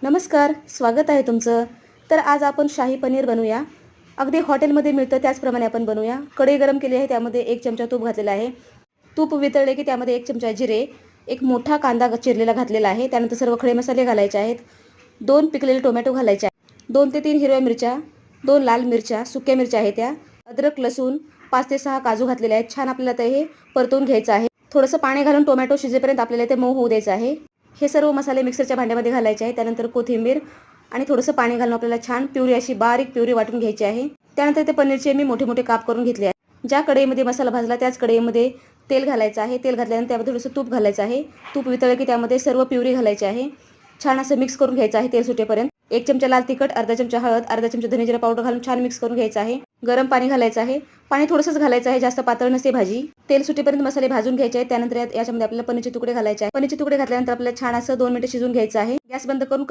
नमस्कार, स्वागत आहे तुमचं. तर आज आपण शाही पनीर बनवूया. अगदी हॉटेलमध्ये मिळतं त्याचप्रमाणे आपण बनवूया. कढई गरम केली आहे, त्यामध्ये 1 चमचा तूप घातलेलं आहे. तूप वितळले की त्यामध्ये 1 चमचा जिरे, एक मोठा कांदा चिरलेला घातलेला आहे. त्यानंतर सर्व खडे मसाले घालायचे आहेत. 2 पिकलेले टोमॅटो घालायचे आहेत. 2 ते 3 हिरव्या मिरच्या, 2 लाल मिरच्या, सुक्या मिरच्या आहेत त्या, अद्रक, लसूण, 5 ते 6 काजू घातलेले आहेत. छान आपल्याला ते हे परतवून घ्यायचं आहे. थोडंसं पाणी घालून टोमॅटो शिजेपर्यंत आपल्याला ते मऊ होऊ द्यायचं आहे. हे सर्व मसाले मिक्सरच्या भांड्यामध्ये घालायचे आहे. त्यानंतर कोथिंबीर आणि थोडंसं पाणी घालून आपल्याला छान प्युरी अशी बारीक प्युरी वाटून घ्यायची आहे. त्यानंतर ते पनीरचे मी मोठे मोठे काप करून घेतले आहे. ज्या कढईमध्ये मसाला भाजला त्याच कढईमध्ये तेल घालायचं आहे. तेल घातल्यानंतर त्यामध्ये थोडंसं तूप घालायचं आहे. तूप वितळलं की त्यामध्ये सर्व प्युरी घालायची आहे. छान असं मिक्स करून घ्यायचं आहे तेल सुटेपर्यंत. 1 चमचा लाल तिखट, अर्धा चमचा हळद, अर्धा चमचा धने जिरा पावडर घालून छान मिक्स करून घ्यायचं आहे. गरम पाणी घालायचं आहे. पाणी थोडंसंच घालायचं आहे, जास्त पातळ नसते भाजी. तेल सुटेपर्यंत मसाले भाजून घ्यायचे आहेत. त्यानंतर याच्यामध्ये आपल्याला पनीरचे तुकडे घालायचे आहेत. पनीरचे तुकडे घातल्यानंतर आपल्याला छान असं 2 मिनिटं शिजवून घ्यायचं आहे. गॅस बंद करून